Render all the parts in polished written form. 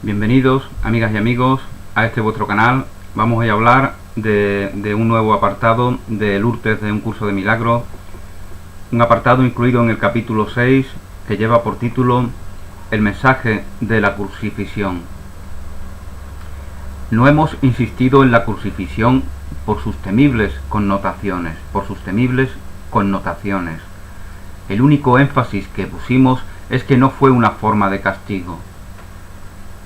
Bienvenidos, amigas y amigos, a este vuestro canal. Vamos hoy a hablar de un nuevo apartado de Lourdes de un curso de milagros. Un apartado incluido en el capítulo 6 que lleva por título El mensaje de la crucifixión. No hemos insistido en la crucifixión por sus temibles connotaciones, El único énfasis que pusimos es que no fue una forma de castigo.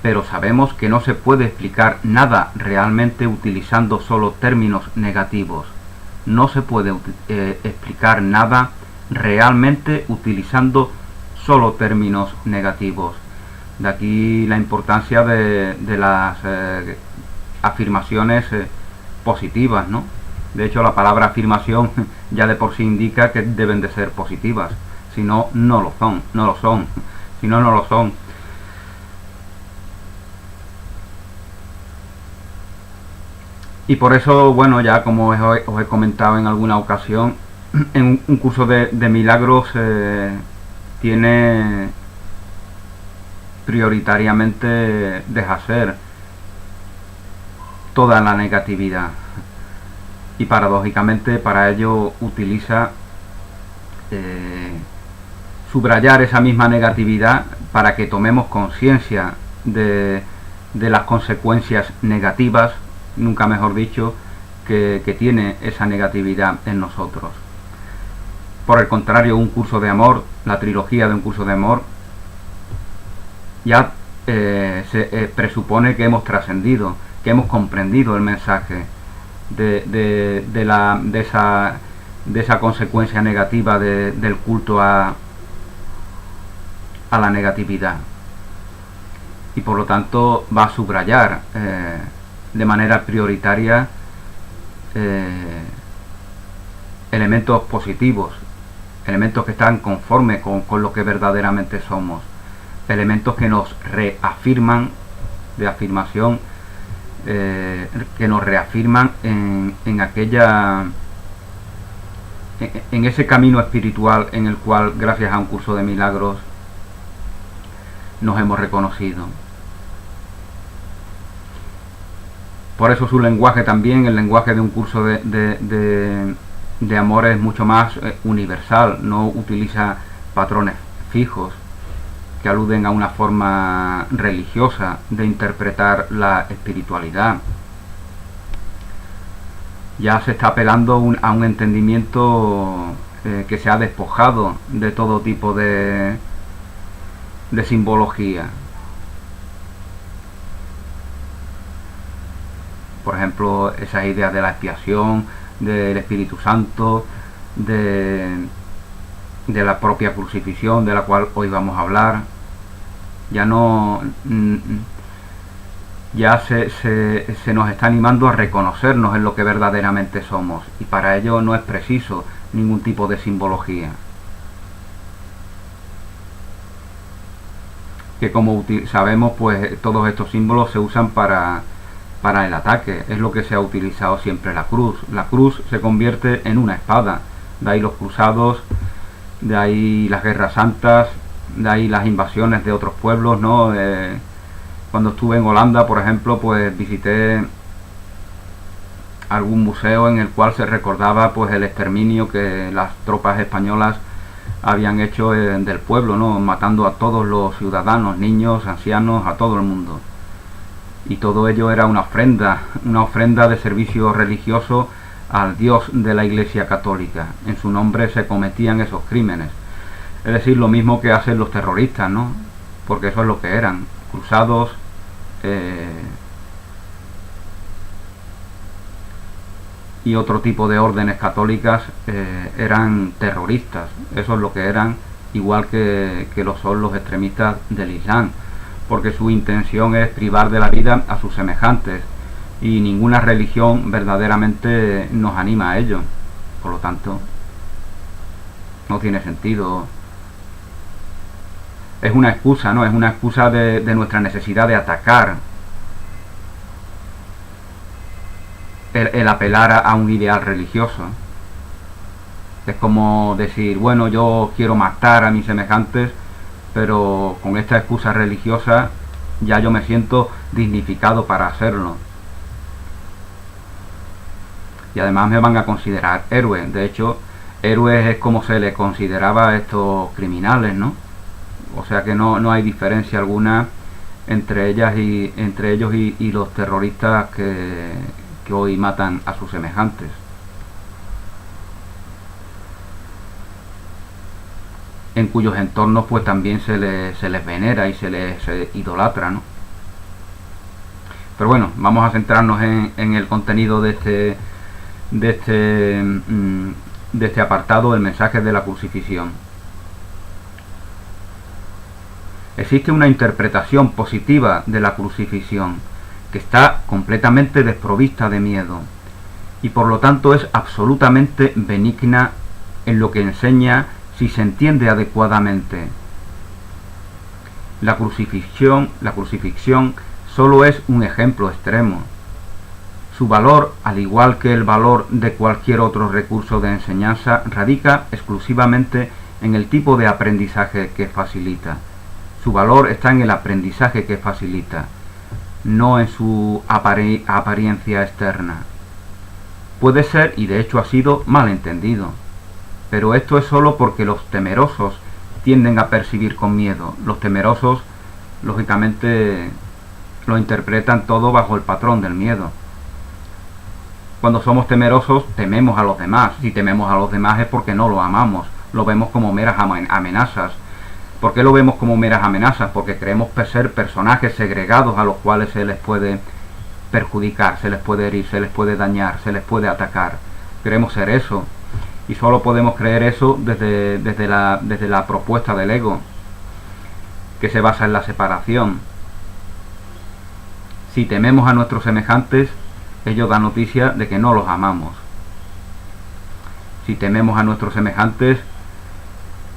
Pero sabemos que no se puede explicar nada realmente utilizando solo términos negativos. No se puede explicar nada realmente utilizando solo términos negativos. De aquí la importancia de las afirmaciones positivas, ¿no? De hecho, la palabra afirmación ya de por sí indica que deben de ser positivas. Si no, no lo son. Si no, no lo son. Y por eso, bueno, ya como os he comentado en alguna ocasión, en un curso de milagros tiene prioritariamente deshacer toda la negatividad. Y paradójicamente para ello utiliza subrayar esa misma negatividad para que tomemos conciencia de las consecuencias negativas, nunca mejor dicho, que tiene esa negatividad en nosotros. Por el contrario, un curso de amor, la trilogía de un curso de amor, ya se presupone que hemos trascendido, que hemos comprendido el mensaje de esa consecuencia negativa del culto a la negatividad. Y por lo tanto va a subrayar de manera prioritaria elementos positivos, elementos que están conformes con lo que verdaderamente somos, elementos que nos reafirman, de afirmación, que nos reafirman en ese camino espiritual en el cual, gracias a un curso de milagros, nos hemos reconocido. Por eso su lenguaje también, el lenguaje de un curso de amor, es mucho más universal. No utiliza patrones fijos que aluden a una forma religiosa de interpretar la espiritualidad. Ya se está apelando a un entendimiento que se ha despojado de todo tipo de simbología. Por ejemplo, esas ideas de la expiación, del Espíritu Santo, de la propia crucifixión, de la cual hoy vamos a hablar. Ya no, ya se nos está animando a reconocernos en lo que verdaderamente somos, y para ello no es preciso ningún tipo de simbología. Que como sabemos, pues todos estos símbolos se usan para el ataque. Es lo que se ha utilizado siempre la cruz. La cruz se convierte en una espada. De ahí los cruzados, de ahí las guerras santas, de ahí las invasiones de otros pueblos, ¿no? Cuando estuve en Holanda, por ejemplo, pues visité algún museo en el cual se recordaba pues el exterminio que las tropas españolas habían hecho del pueblo, ¿no? Matando a todos los ciudadanos, niños, ancianos, a todo el mundo. Y todo ello era una ofrenda de servicio religioso al Dios de la Iglesia Católica. En su nombre se cometían esos crímenes. Es decir, lo mismo que hacen los terroristas, ¿no? Porque eso es lo que eran, cruzados, y otro tipo de órdenes católicas eran terroristas. Eso es lo que eran, igual que lo son los extremistas del Islam, porque su intención es privar de la vida a sus semejantes, y ninguna religión verdaderamente nos anima a ello. Por lo tanto, no tiene sentido. Es una excusa, ¿no? Es una excusa de nuestra necesidad de atacar, el apelar a un ideal religioso. Es como decir, bueno, yo quiero matar a mis semejantes, pero con esta excusa religiosa ya yo me siento dignificado para hacerlo. Y además me van a considerar héroe. De hecho, héroes es como se le consideraba a estos criminales, ¿no? O sea que no hay diferencia alguna entre ellos y los terroristas que hoy matan a sus semejantes. En cuyos entornos pues también se les venera y se les idolatra, ¿no? Pero bueno, vamos a centrarnos en el contenido de este apartado, el mensaje de la crucifixión. Existe una interpretación positiva de la crucifixión que está completamente desprovista de miedo y por lo tanto es absolutamente benigna en lo que enseña si se entiende adecuadamente. La crucifixión solo es un ejemplo extremo. Su valor, al igual que el valor de cualquier otro recurso de enseñanza, radica exclusivamente en el tipo de aprendizaje que facilita. Su valor está en el aprendizaje que facilita, no en su apariencia externa. Puede ser, y de hecho ha sido, malentendido. Pero esto es solo porque los temerosos tienden a percibir con miedo. Los temerosos, lógicamente, lo interpretan todo bajo el patrón del miedo. Cuando somos temerosos, tememos a los demás. Si tememos a los demás es porque no lo amamos. Lo vemos como meras amenazas. ¿Por qué lo vemos como meras amenazas? Porque creemos ser personajes segregados a los cuales se les puede perjudicar, se les puede herir, se les puede dañar, se les puede atacar. Queremos ser eso. Y solo podemos creer eso desde la propuesta del ego, que se basa en la separación. Si tememos a nuestros semejantes, ello da noticia de que no los amamos. Si tememos a nuestros semejantes,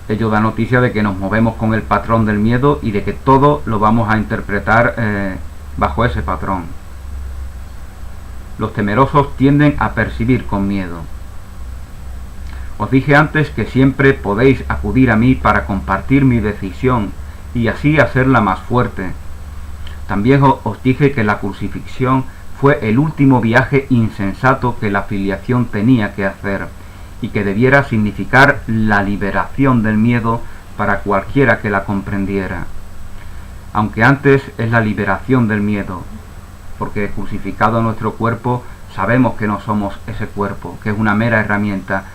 ello da noticia de que nos movemos con el patrón del miedo y de que todo lo vamos a interpretar bajo ese patrón. Los temerosos tienden a percibir con miedo. Os dije antes que siempre podéis acudir a mí para compartir mi decisión y así hacerla más fuerte. También os dije que la crucifixión fue el último viaje insensato que la filiación tenía que hacer y que debiera significar la liberación del miedo para cualquiera que la comprendiera. Aunque antes es la liberación del miedo, porque crucificado nuestro cuerpo sabemos que no somos ese cuerpo, que es una mera herramienta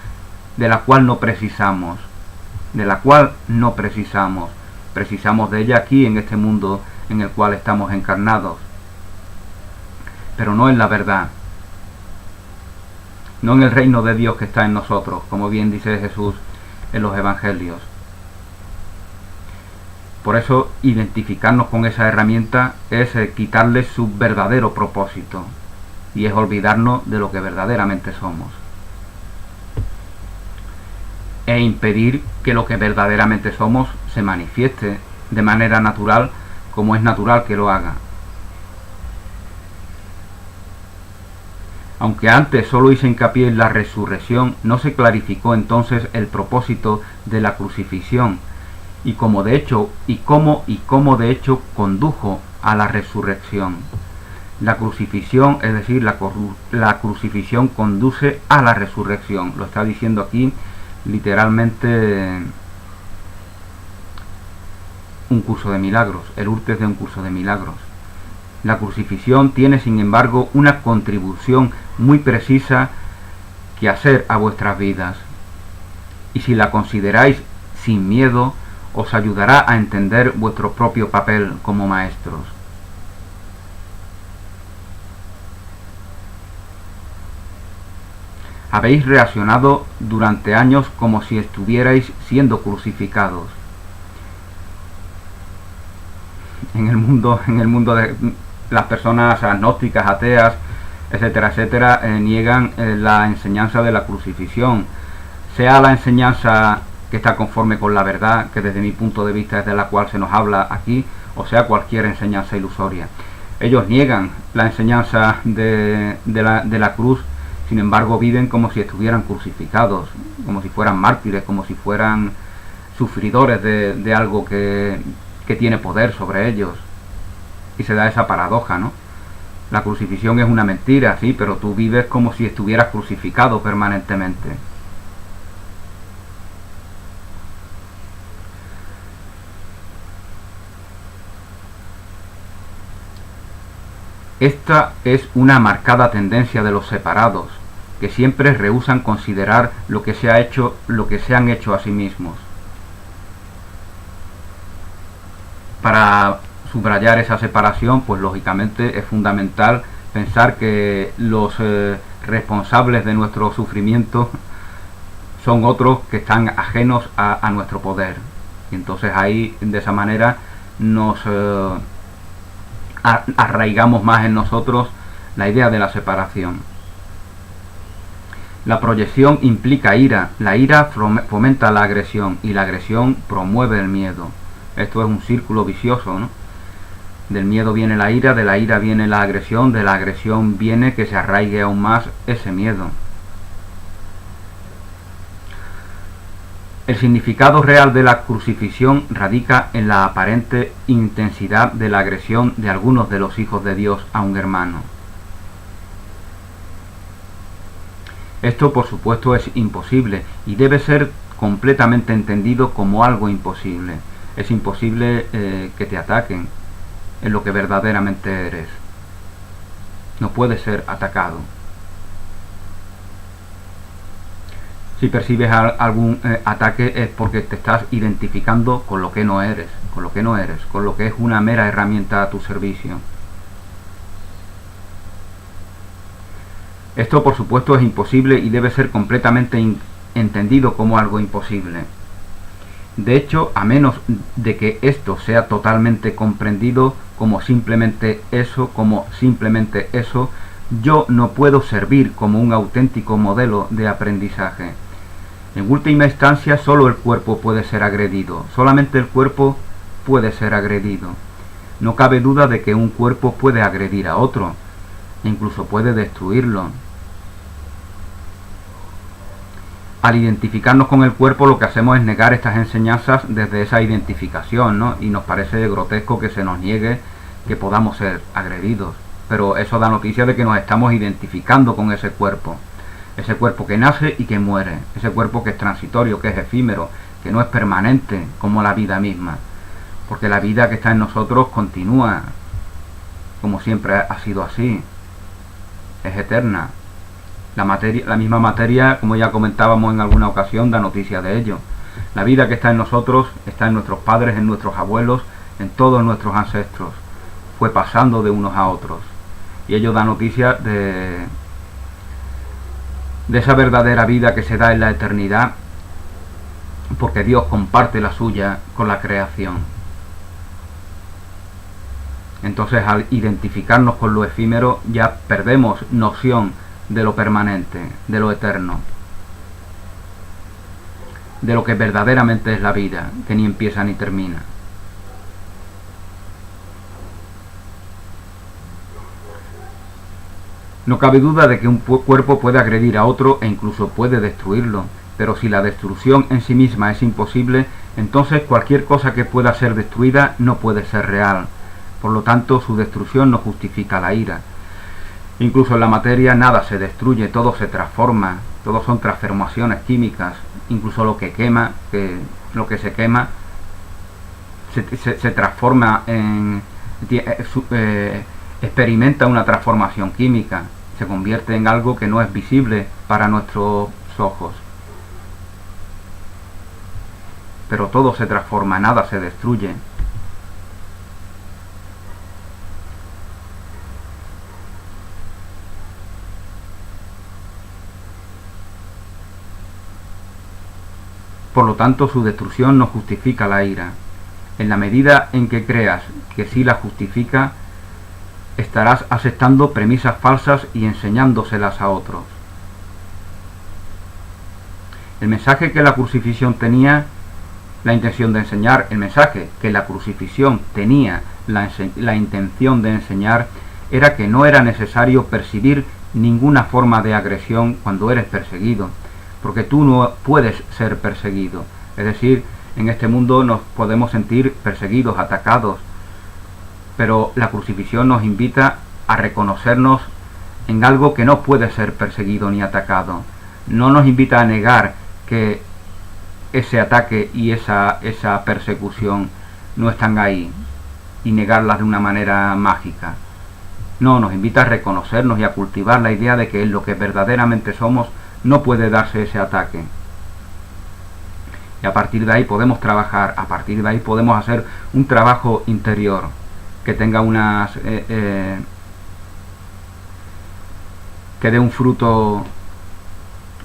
de la cual no precisamos, precisamos de ella aquí en este mundo en el cual estamos encarnados, pero no en la verdad, no en el reino de Dios que está en nosotros, como bien dice Jesús en los evangelios. Por eso identificarnos con esa herramienta es quitarle su verdadero propósito y es olvidarnos de lo que verdaderamente somos e impedir que lo que verdaderamente somos se manifieste de manera natural, como es natural que lo haga. Aunque antes solo hice hincapié en la resurrección, no se clarificó entonces el propósito de la crucifixión y cómo de hecho condujo a la resurrección. La crucifixión, es decir, la crucifixión conduce a la resurrección. Lo está diciendo aquí literalmente un curso de milagros, el Urtes de un curso de milagros. La crucifixión tiene, sin embargo, una contribución muy precisa que hacer a vuestras vidas. Y si la consideráis sin miedo, os ayudará a entender vuestro propio papel como maestros. Habéis reaccionado durante años como si estuvierais siendo crucificados. En el mundo de las personas agnósticas, ateas, etcétera, etcétera, niegan la enseñanza de la crucifixión, sea la enseñanza que está conforme con la verdad, que desde mi punto de vista es de la cual se nos habla aquí, o sea cualquier enseñanza ilusoria. Ellos niegan la enseñanza de la cruz, sin embargo viven como si estuvieran crucificados, como si fueran mártires, como si fueran sufridores de algo que tiene poder sobre ellos. Y se da esa paradoja, ¿no? La crucifixión es una mentira, sí, pero tú vives como si estuvieras crucificado permanentemente. Esta es una marcada tendencia de los separados, que siempre rehúsan considerar lo que se han hecho a sí mismos. Para subrayar esa separación, pues lógicamente es fundamental pensar que los responsables de nuestro sufrimiento son otros que están ajenos a nuestro poder. Y entonces ahí, de esa manera, nos arraigamos más en nosotros la idea de la separación. La proyección implica ira, la ira fomenta la agresión y la agresión promueve el miedo. Esto es un círculo vicioso, ¿no? Del miedo viene la ira, de la ira viene la agresión, de la agresión viene que se arraigue aún más ese miedo. El significado real de la crucifixión radica en la aparente intensidad de la agresión de algunos de los hijos de Dios a un hermano. Esto, por supuesto, es imposible y debe ser completamente entendido como algo imposible. Es imposible que te ataquen en lo que verdaderamente eres. No puedes ser atacado. Si percibes algún ataque es porque te estás identificando con lo que no eres, con lo que es una mera herramienta a tu servicio. Esto, por supuesto, es imposible y debe ser completamente entendido como algo imposible. De hecho, a menos de que esto sea totalmente comprendido como simplemente eso, yo no puedo servir como un auténtico modelo de aprendizaje. En última instancia, solo el cuerpo puede ser agredido, solamente el cuerpo puede ser agredido. No cabe duda de que un cuerpo puede agredir a otro, e incluso puede destruirlo. Al identificarnos con el cuerpo, lo que hacemos es negar estas enseñanzas desde esa identificación, ¿no? Y nos parece grotesco que se nos niegue que podamos ser agredidos. Pero eso da noticia de que nos estamos identificando con ese cuerpo que nace y que muere, ese cuerpo que es transitorio, que es efímero, que no es permanente como la vida misma, porque la vida que está en nosotros continúa, como siempre ha sido así, es eterna. La misma materia, como ya comentábamos en alguna ocasión, da noticia de ello. La vida que está en nosotros, está en nuestros padres, en nuestros abuelos, en todos nuestros ancestros, fue pasando de unos a otros, y ello da noticia de esa verdadera vida que se da en la eternidad, porque Dios comparte la suya con la creación. Entonces, al identificarnos con lo efímero, ya perdemos noción de lo permanente, de lo eterno, de lo que verdaderamente es la vida, que ni empieza ni termina. No cabe duda de que un cuerpo puede agredir a otro e incluso puede destruirlo, pero si la destrucción en sí misma es imposible, entonces cualquier cosa que pueda ser destruida no puede ser real. Por lo tanto, su destrucción no justifica la ira. Incluso en la materia nada se destruye, todo se transforma, todo son transformaciones químicas. Incluso lo que se quema se transforma experimenta una transformación química, se convierte en algo que no es visible para nuestros ojos. Pero todo se transforma, nada se destruye. Por lo tanto, su destrucción no justifica la ira. En la medida en que creas que sí la justifica, estarás aceptando premisas falsas y enseñándoselas a otros. El mensaje que la crucifixión tenía la intención de enseñar, el mensaje que la crucifixión tenía la intención de enseñar, era que no era necesario percibir ninguna forma de agresión cuando eres perseguido, porque tú no puedes ser perseguido. Es decir, en este mundo nos podemos sentir perseguidos, atacados, Pero la crucifixión nos invita a reconocernos en algo que no puede ser perseguido ni atacado. No nos invita a negar que ese ataque y esa persecución no están ahí y negarlas de una manera mágica. No, nos invita a reconocernos y a cultivar la idea de que en lo que verdaderamente somos no puede darse ese ataque. Y a partir de ahí podemos trabajar, a partir de ahí podemos hacer un trabajo interior que tenga que dé un fruto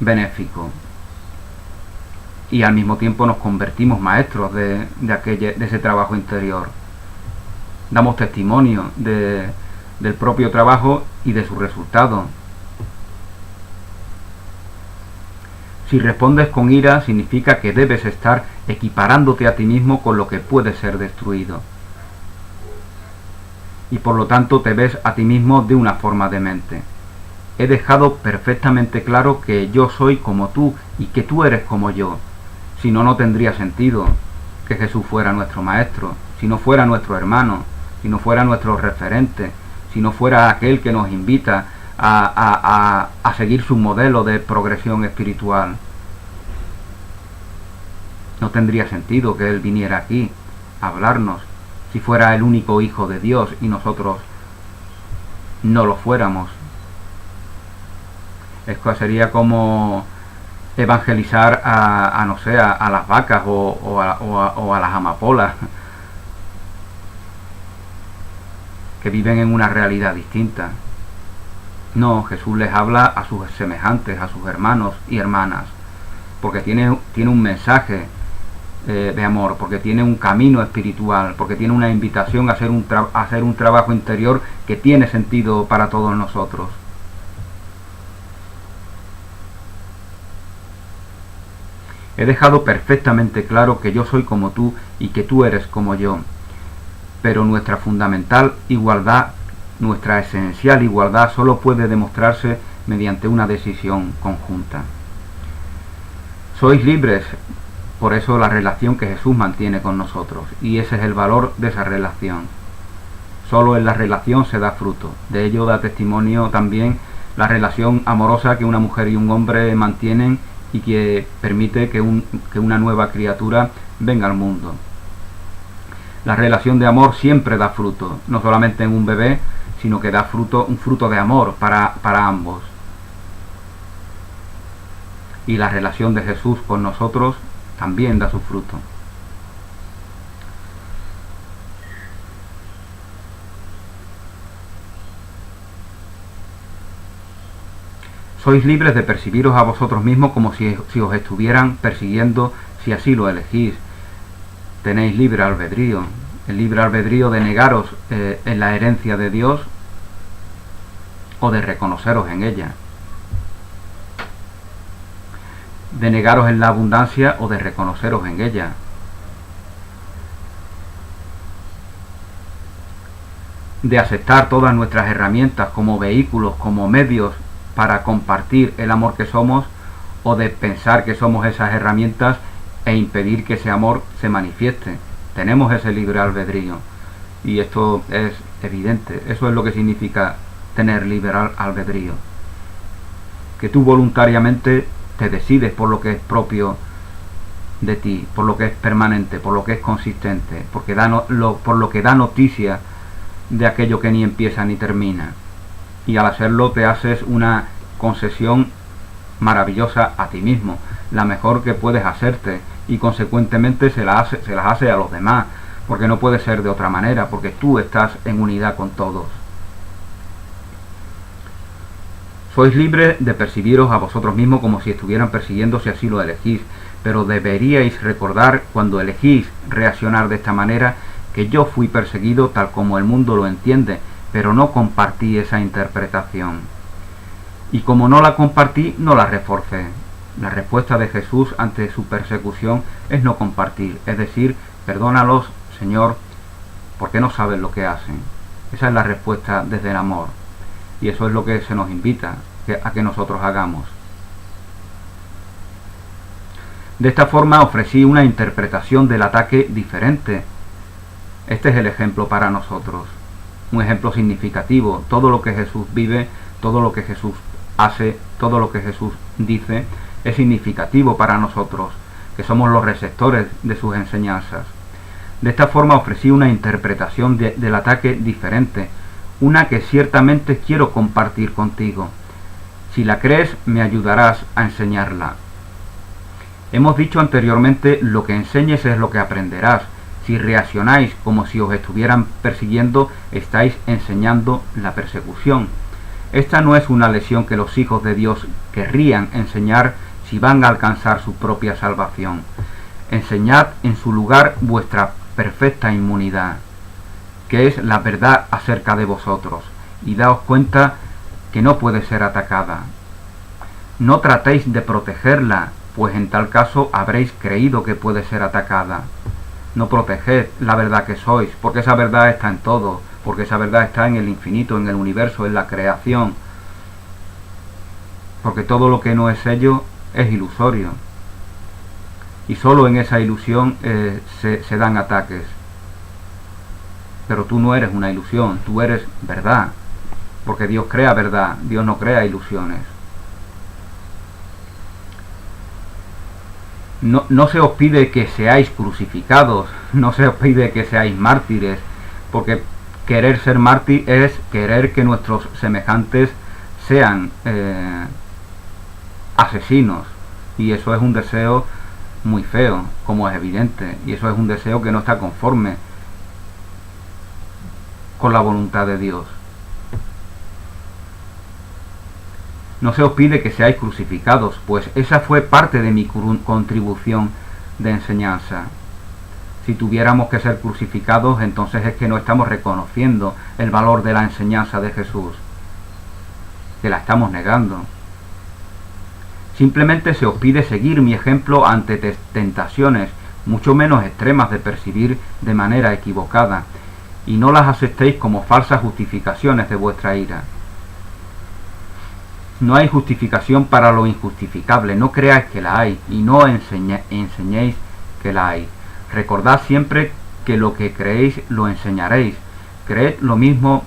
benéfico. Y al mismo tiempo nos convertimos maestros de ese trabajo interior. Damos testimonio del propio trabajo y de su resultado. Si respondes con ira, significa que debes estar equiparándote a ti mismo con lo que puede ser destruido. Y por lo tanto te ves a ti mismo de una forma demente. He dejado perfectamente claro que yo soy como tú y que tú eres como yo. Si no, no tendría sentido que Jesús fuera nuestro maestro, si no fuera nuestro hermano, si no fuera nuestro referente, si no fuera aquel que nos invita a seguir su modelo de progresión espiritual. No tendría sentido que Él viniera aquí a hablarnos si fuera el único Hijo de Dios y nosotros no lo fuéramos. Esto sería como evangelizar a las vacas o a las amapolas que viven en una realidad distinta. No, Jesús les habla a sus semejantes, a sus hermanos y hermanas, porque tiene un mensaje de amor, porque tiene un camino espiritual, porque tiene una invitación a hacer un trabajo interior que tiene sentido para todos nosotros. He dejado perfectamente claro que yo soy como tú y que tú eres como yo, pero nuestra fundamental igualdad, nuestra esencial igualdad solo puede demostrarse mediante una decisión conjunta. Sois libres, por eso la relación que Jesús mantiene con nosotros, y ese es el valor de esa relación. Solo en la relación se da fruto. De ello da testimonio también la relación amorosa que una mujer y un hombre mantienen y que permite que una nueva criatura venga al mundo. La relación de amor siempre da fruto, no solamente en un bebé, sino que da un fruto de amor para ambos. Y la relación de Jesús con nosotros también da su fruto. Sois libres de percibiros a vosotros mismos como si os estuvieran persiguiendo, si así lo elegís. Tenéis libre albedrío, el libre albedrío de negaros en la herencia de Dios o de reconoceros en ella, de negaros en la abundancia o de reconoceros en ella. De aceptar todas nuestras herramientas como vehículos, como medios para compartir el amor que somos, o de pensar que somos esas herramientas e impedir que ese amor se manifieste. Tenemos ese libre albedrío y esto es evidente. Eso es lo que significa tener libre albedrío, que tú voluntariamente te decides por lo que es propio de ti, por lo que es permanente, por lo que es consistente, por lo que da noticia de aquello que ni empieza ni termina. Y al hacerlo te haces una concesión maravillosa a ti mismo, la mejor que puedes hacerte, y consecuentemente se las hace a los demás, porque no puede ser de otra manera, porque tú estás en unidad con todos. Sois libres de percibiros a vosotros mismos como si estuvieran persiguiendo, si así lo elegís, pero deberíais recordar, cuando elegís reaccionar de esta manera, que yo fui perseguido tal como el mundo lo entiende, pero no compartí esa interpretación. Y como no la compartí, no la reforcé. La respuesta de Jesús ante su persecución es no compartir, es decir, perdónalos, Señor, porque no saben lo que hacen. Esa es la respuesta desde el amor. Y eso es lo que se nos invita a que nosotros hagamos. De esta forma ofrecí una interpretación del ataque diferente. Este es el ejemplo para nosotros. un ejemplo significativo. Todo lo que Jesús vive, todo lo que Jesús hace, todo lo que Jesús dice es significativo para nosotros, que somos los receptores de sus enseñanzas. De esta forma ofrecí una interpretación del ataque diferente, una que ciertamente quiero compartir contigo. Si la crees, me ayudarás a enseñarla. Hemos dicho anteriormente, lo que enseñes es lo que aprenderás. Si reaccionáis como si os estuvieran persiguiendo, estáis enseñando la persecución. Esta no es una lección que los hijos de Dios querrían enseñar si van a alcanzar su propia salvación. Enseñad en su lugar vuestra perfecta inmunidad, que es la verdad acerca de vosotros, y daos cuenta que no puede ser atacada. No tratéis de protegerla, pues en tal caso habréis creído que puede ser atacada. No proteged la verdad que sois, porque esa verdad está en todo, porque esa verdad está en el infinito, en el universo, en la creación. Porque todo lo que no es ello es ilusorio. Y solo en esa ilusión se dan ataques. Pero tú no eres una ilusión, tú eres verdad. Porque Dios crea verdad, Dios no crea ilusiones. No se os pide que seáis crucificados, no se os pide que seáis mártires, porque querer ser mártir es querer que nuestros semejantes sean asesinos, y eso es un deseo muy feo, como es evidente, y eso es un deseo que no está conforme con la voluntad de Dios. No se os pide que seáis crucificados, pues esa fue parte de mi contribución de enseñanza. Si tuviéramos que ser crucificados, entonces es que no estamos reconociendo el valor de la enseñanza de Jesús, que la estamos negando. Simplemente se os pide seguir mi ejemplo ante tentaciones mucho menos extremas de percibir de manera equivocada, y no las aceptéis como falsas justificaciones de vuestra ira. No hay justificación para lo injustificable, no creáis que la hay, y no enseñéis que la hay. Recordad siempre que lo que creéis lo enseñaréis. Creed lo mismo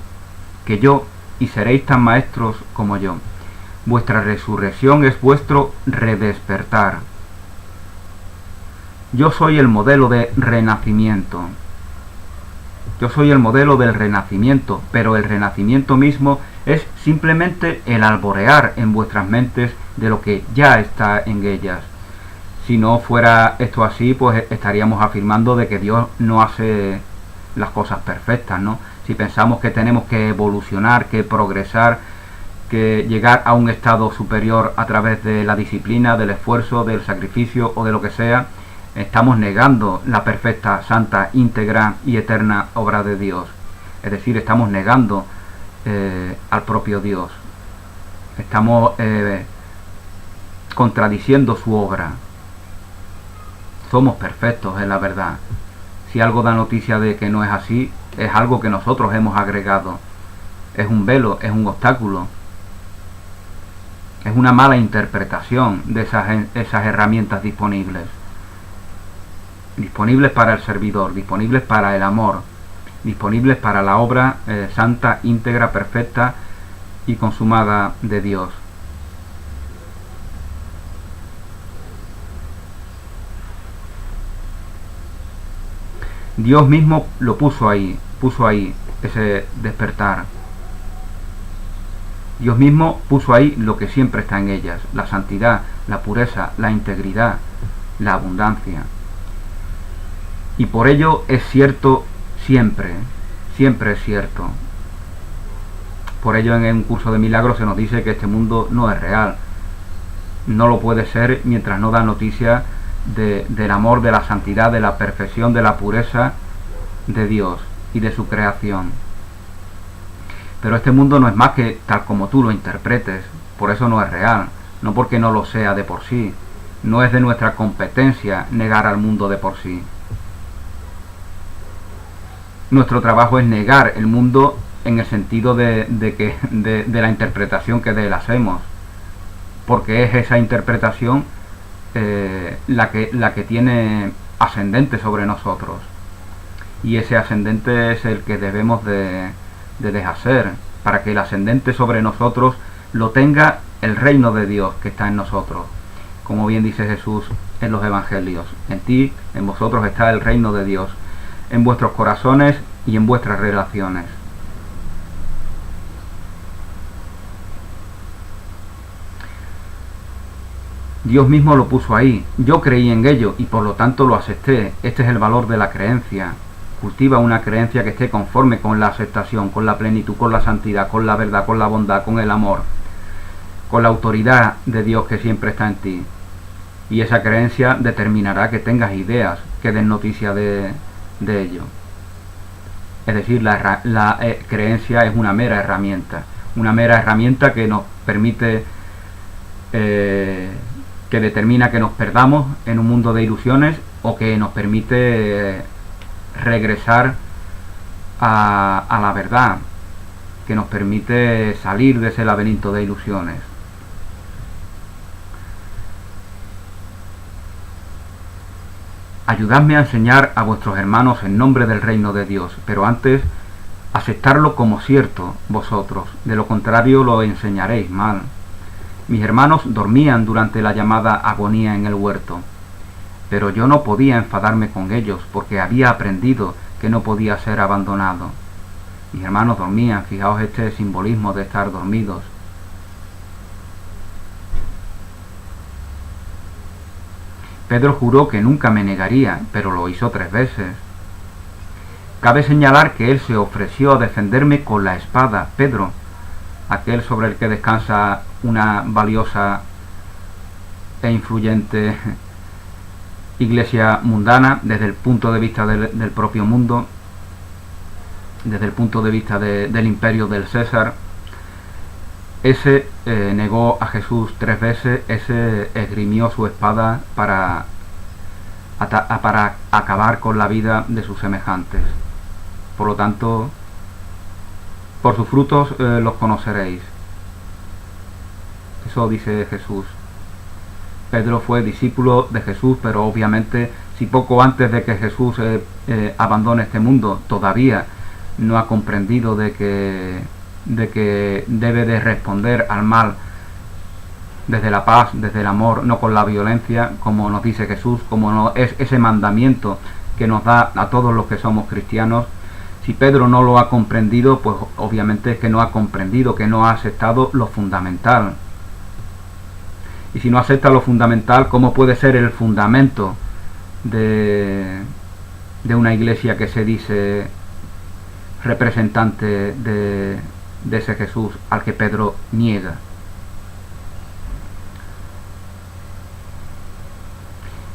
que yo, y seréis tan maestros como yo. Vuestra resurrección es vuestro redespertar. Yo soy el modelo de renacimiento. Yo soy el modelo del renacimiento, pero el renacimiento mismo es simplemente el alborear en vuestras mentes de lo que ya está en ellas. Si no fuera esto así, pues estaríamos afirmando de que Dios no hace las cosas perfectas, ¿no? Si pensamos que tenemos que evolucionar, que progresar, que llegar a un estado superior a través de la disciplina, del esfuerzo, del sacrificio o de lo que sea, estamos negando la perfecta, santa, íntegra y eterna obra de Dios. Es decir, estamos negando al propio Dios. Estamos contradiciendo su obra. Somos perfectos en la verdad. Si algo da noticia de que no es así, es algo que nosotros hemos agregado. Es un velo, es un obstáculo. Es una mala interpretación de esas herramientas disponibles. Disponibles para el servidor, disponibles para el amor, disponibles para la obra santa, íntegra, perfecta y consumada de Dios. Dios mismo lo puso ahí ese despertar. Dios mismo puso ahí lo que siempre está en ellas, la santidad, la pureza, la integridad, la abundancia. Y por ello es cierto siempre, siempre es cierto. Por ello en un curso de milagros se nos dice que este mundo no es real. No lo puede ser mientras no da noticia del amor, de la santidad, de la perfección, de la pureza de Dios y de su creación. Pero este mundo no es más que tal como tú lo interpretes, por eso no es real, no porque no lo sea de por sí. No es de nuestra competencia negar al mundo de por sí. Nuestro trabajo es negar el mundo en el sentido de la interpretación que de él hacemos, porque es esa interpretación la que tiene ascendente sobre nosotros, y ese ascendente es el que debemos de de deshacer, para que el ascendente sobre nosotros lo tenga el reino de Dios que está en nosotros. Como bien dice Jesús en los evangelios, en ti, en vosotros está el reino de Dios, en vuestros corazones y en vuestras relaciones. Dios mismo lo puso ahí. Yo creí en ello y por lo tanto lo acepté. Este es el valor de la creencia. Cultiva una creencia que esté conforme con la aceptación, con la plenitud, con la santidad, con la verdad, con la bondad, con el amor, con la autoridad de Dios que siempre está en ti. Y esa creencia determinará que tengas ideas que den noticia de ello. Es decir, la creencia es una mera herramienta que nos permite, que determina que nos perdamos en un mundo de ilusiones o que nos permite regresar a la verdad, que nos permite salir de ese laberinto de ilusiones. Ayudadme a enseñar a vuestros hermanos en nombre del reino de Dios, pero antes aceptarlo como cierto vosotros, de lo contrario lo enseñaréis mal. Mis hermanos dormían durante la llamada agonía en el huerto, pero yo no podía enfadarme con ellos porque había aprendido que no podía ser abandonado. Mis hermanos dormían, fijaos este simbolismo de estar dormidos. Pedro juró que nunca me negaría, pero lo hizo 3 veces. Cabe señalar que él se ofreció a defenderme con la espada. Pedro, aquel sobre el que descansa una valiosa e influyente iglesia mundana desde el punto de vista del propio mundo, desde el punto de vista del imperio del César, ese negó a Jesús 3 veces, ese esgrimió su espada para acabar con la vida de sus semejantes. Por lo tanto, por sus frutos los conoceréis. Eso dice Jesús. Pedro fue discípulo de Jesús, pero obviamente si poco antes de que Jesús abandone este mundo todavía no ha comprendido de que debe de responder al mal desde la paz, desde el amor, no con la violencia, como nos dice Jesús, como no es ese mandamiento que nos da a todos los que somos cristianos. Si Pedro no lo ha comprendido, pues obviamente es que no ha comprendido, que no ha aceptado lo fundamental. Y si no acepta lo fundamental, ¿cómo puede ser el fundamento de una iglesia que se dice representante de ese Jesús al que Pedro niega?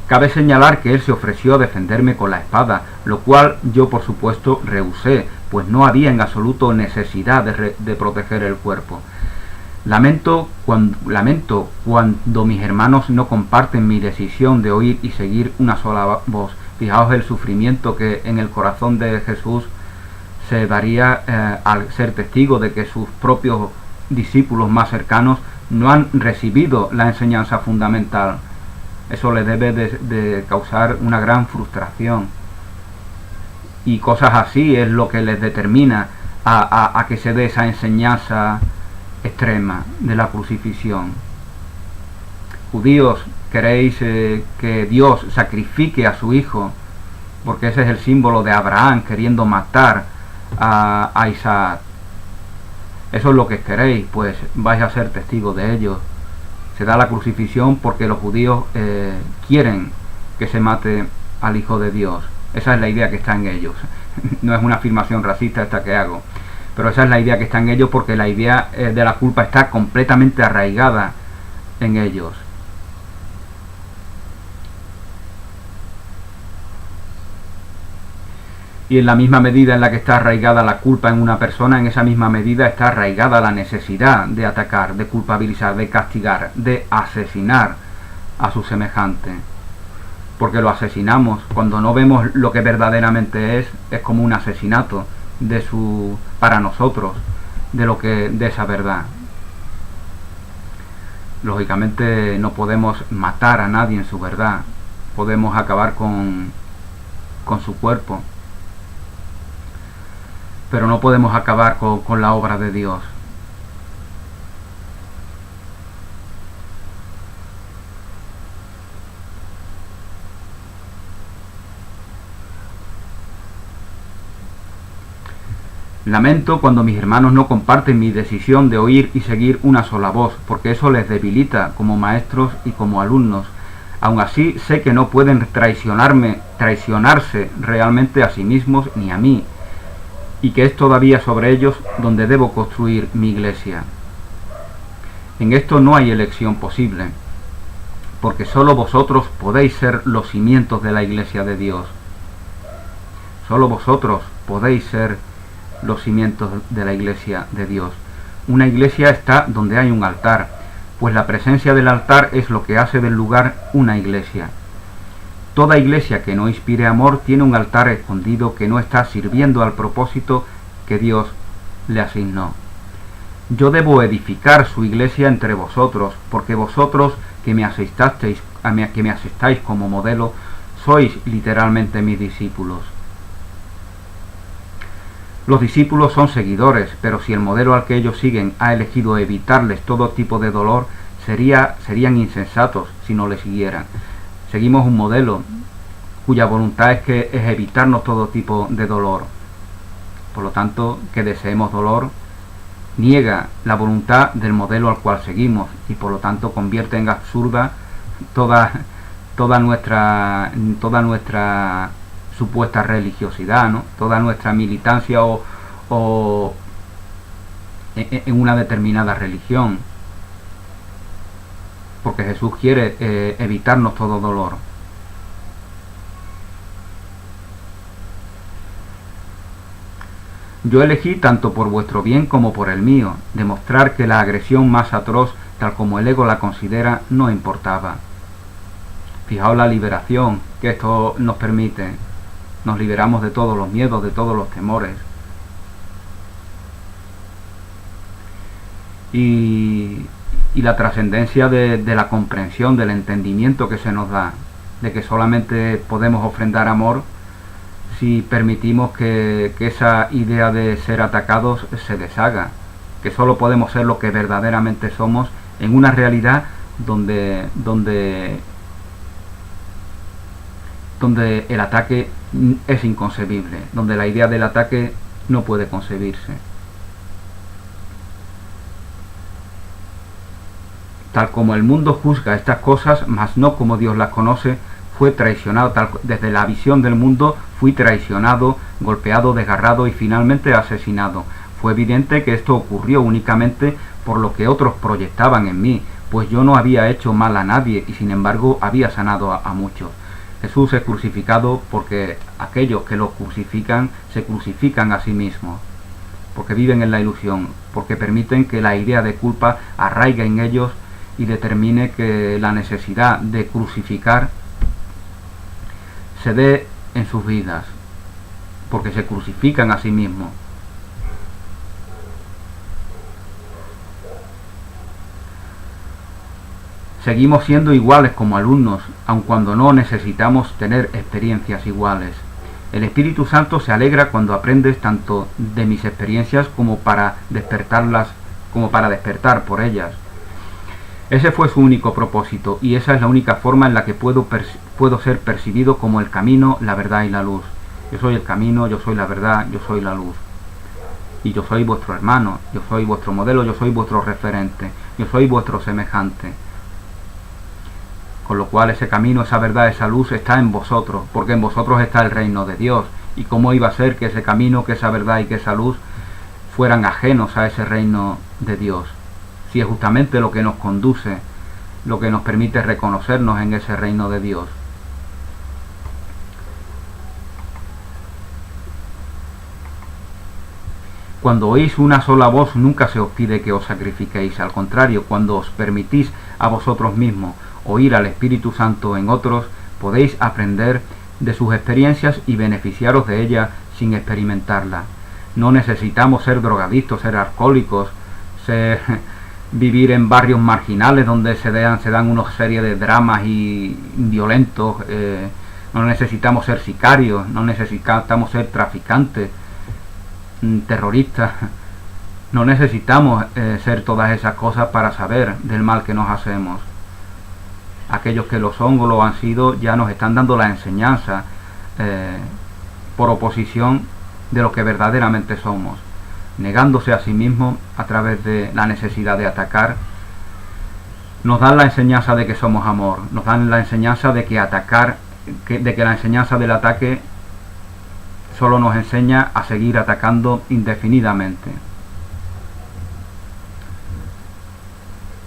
Cabe señalar que él se ofreció a defenderme con la espada, lo cual yo por supuesto rehusé, pues no había en absoluto necesidad de proteger el cuerpo. Lamento cuando mis hermanos no comparten mi decisión de oír y seguir una sola voz. Fijaos el sufrimiento que en el corazón de Jesús se daría al ser testigo de que sus propios discípulos más cercanos no han recibido la enseñanza fundamental. Eso le debe de causar una gran frustración. Y cosas así es lo que les determina a que se dé esa enseñanza extrema de la crucifixión. Judíos, queréis que Dios sacrifique a su hijo, porque ese es el símbolo de Abraham queriendo matar a Isaac. Eso es lo que queréis, pues vais a ser testigos de ello. Se da la crucifixión porque los judíos quieren que se mate al Hijo de Dios. Esa es la idea que está en ellos. No es una afirmación racista esta que hago, pero esa es la idea que está en ellos, porque la idea de la culpa está completamente arraigada en ellos. Y en la misma medida en la que está arraigada la culpa en una persona, en esa misma medida está arraigada la necesidad de atacar, de culpabilizar, de castigar, de asesinar a su semejante. Porque lo asesinamos cuando no vemos lo que verdaderamente es como un asesinato para nosotros, de esa verdad. Lógicamente no podemos matar a nadie en su verdad, podemos acabar con su cuerpo. pero no podemos acabar con la obra de Dios. Lamento cuando mis hermanos no comparten mi decisión de oír y seguir una sola voz, porque eso les debilita como maestros y como alumnos. Aun así, sé que no pueden traicionarse realmente a sí mismos ni a mí, y que es todavía sobre ellos donde debo construir mi iglesia. En esto no hay elección posible, porque solo vosotros podéis ser los cimientos de la iglesia de Dios. Solo vosotros podéis ser los cimientos de la iglesia de Dios. Una iglesia está donde hay un altar, pues la presencia del altar es lo que hace del lugar una iglesia. Toda iglesia que no inspire amor tiene un altar escondido que no está sirviendo al propósito que Dios le asignó. Yo debo edificar su iglesia entre vosotros, porque vosotros que me aceptasteis como modelo, sois literalmente mis discípulos. Los discípulos son seguidores, pero si el modelo al que ellos siguen ha elegido evitarles todo tipo de dolor, serían insensatos si no le siguieran. Seguimos un modelo cuya voluntad es evitarnos todo tipo de dolor. Por lo tanto, que deseemos dolor niega la voluntad del modelo al cual seguimos y por lo tanto convierte en absurda toda nuestra supuesta religiosidad, ¿no? Toda nuestra militancia o en una determinada religión, porque Jesús quiere evitarnos todo dolor. Yo elegí tanto por vuestro bien como por el mío, demostrar que la agresión más atroz, tal como el ego la considera, no importaba. Fijaos la liberación que esto nos permite. Nos liberamos de todos los miedos, de todos los temores. Y la trascendencia de la comprensión, del entendimiento que se nos da, de que solamente podemos ofrendar amor si permitimos que esa idea de ser atacados se deshaga, que solo podemos ser lo que verdaderamente somos en una realidad donde el ataque es inconcebible, donde la idea del ataque no puede concebirse. Tal como el mundo juzga estas cosas, mas no como Dios las conoce, fue traicionado. Desde la visión del mundo fui traicionado, golpeado, desgarrado y finalmente asesinado. Fue evidente que esto ocurrió únicamente por lo que otros proyectaban en mí, pues yo no había hecho mal a nadie y sin embargo había sanado a muchos. Jesús es crucificado porque aquellos que lo crucifican se crucifican a sí mismos, porque viven en la ilusión, porque permiten que la idea de culpa arraigue en ellos y determine que la necesidad de crucificar se dé en sus vidas, porque se crucifican a sí mismos. Seguimos siendo iguales como alumnos, aun cuando no necesitamos tener experiencias iguales. El Espíritu Santo se alegra cuando aprendes tanto de mis experiencias como para despertar por ellas. Ese fue su único propósito y esa es la única forma en la que puedo ser percibido como el camino, la verdad y la luz. Yo soy el camino, yo soy la verdad, yo soy la luz. Y yo soy vuestro hermano, yo soy vuestro modelo, yo soy vuestro referente, yo soy vuestro semejante. Con lo cual ese camino, esa verdad, esa luz está en vosotros, porque en vosotros está el reino de Dios. ¿Y cómo iba a ser que ese camino, que esa verdad y que esa luz fueran ajenos a ese reino de Dios? Si es justamente lo que nos conduce, lo que nos permite reconocernos en ese reino de Dios. Cuando oís una sola voz, nunca se os pide que os sacrifiquéis. Al contrario, cuando os permitís a vosotros mismos oír al Espíritu Santo en otros, podéis aprender de sus experiencias y beneficiaros de ellas sin experimentarla. No necesitamos ser drogadictos, ser alcohólicos, vivir en barrios marginales donde se dan una serie de dramas y violentos. No necesitamos ser sicarios, no necesitamos ser traficantes. terroristas. No necesitamos ser todas esas cosas para saber del mal que nos hacemos. Aquellos que lo son o lo han sido ya nos están dando la enseñanza por oposición de lo que verdaderamente somos, negándose a sí mismos a través de la necesidad de atacar. Nos dan la enseñanza de que somos amor, nos dan la enseñanza de que atacar, de que la enseñanza del ataque solo nos enseña a seguir atacando indefinidamente.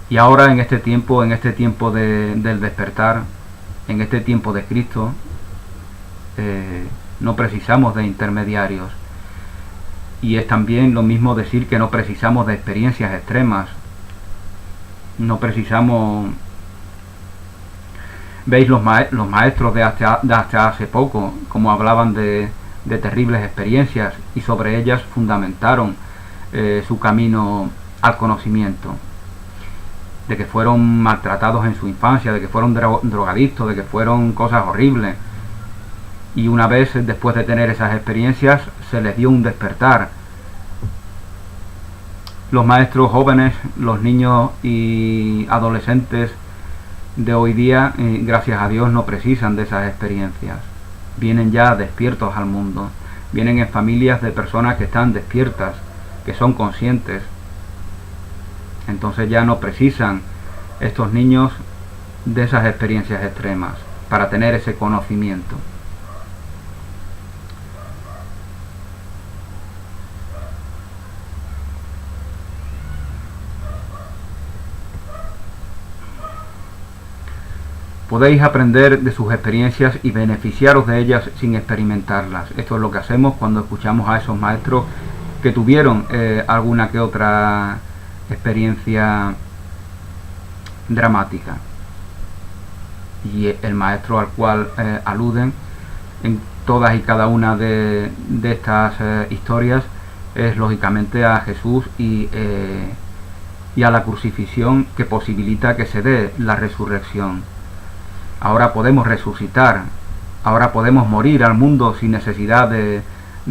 Y ahora en este tiempo del despertar, en este tiempo de Cristo, no precisamos de intermediarios. Y es también lo mismo decir que no precisamos de experiencias extremas. No precisamos... Veis los maestros de hasta hace poco, como hablaban de terribles experiencias y sobre ellas fundamentaron su camino al conocimiento. De que fueron maltratados en su infancia, de que fueron drogadictos, de que fueron cosas horribles. Y una vez, después de tener esas experiencias, se les dio un despertar. Los maestros jóvenes, los niños y adolescentes de hoy día, gracias a Dios, no precisan de esas experiencias. Vienen ya despiertos al mundo. Vienen en familias de personas que están despiertas, que son conscientes. Entonces ya no precisan estos niños de esas experiencias extremas para tener ese conocimiento. Podéis aprender de sus experiencias y beneficiaros de ellas sin experimentarlas. Esto es lo que hacemos cuando escuchamos a esos maestros que tuvieron alguna que otra experiencia dramática. Y el maestro al cual aluden en todas y cada una de estas historias es lógicamente a Jesús y a la crucifixión, que posibilita que se dé la resurrección. Ahora podemos resucitar, ahora podemos morir al mundo sin necesidad de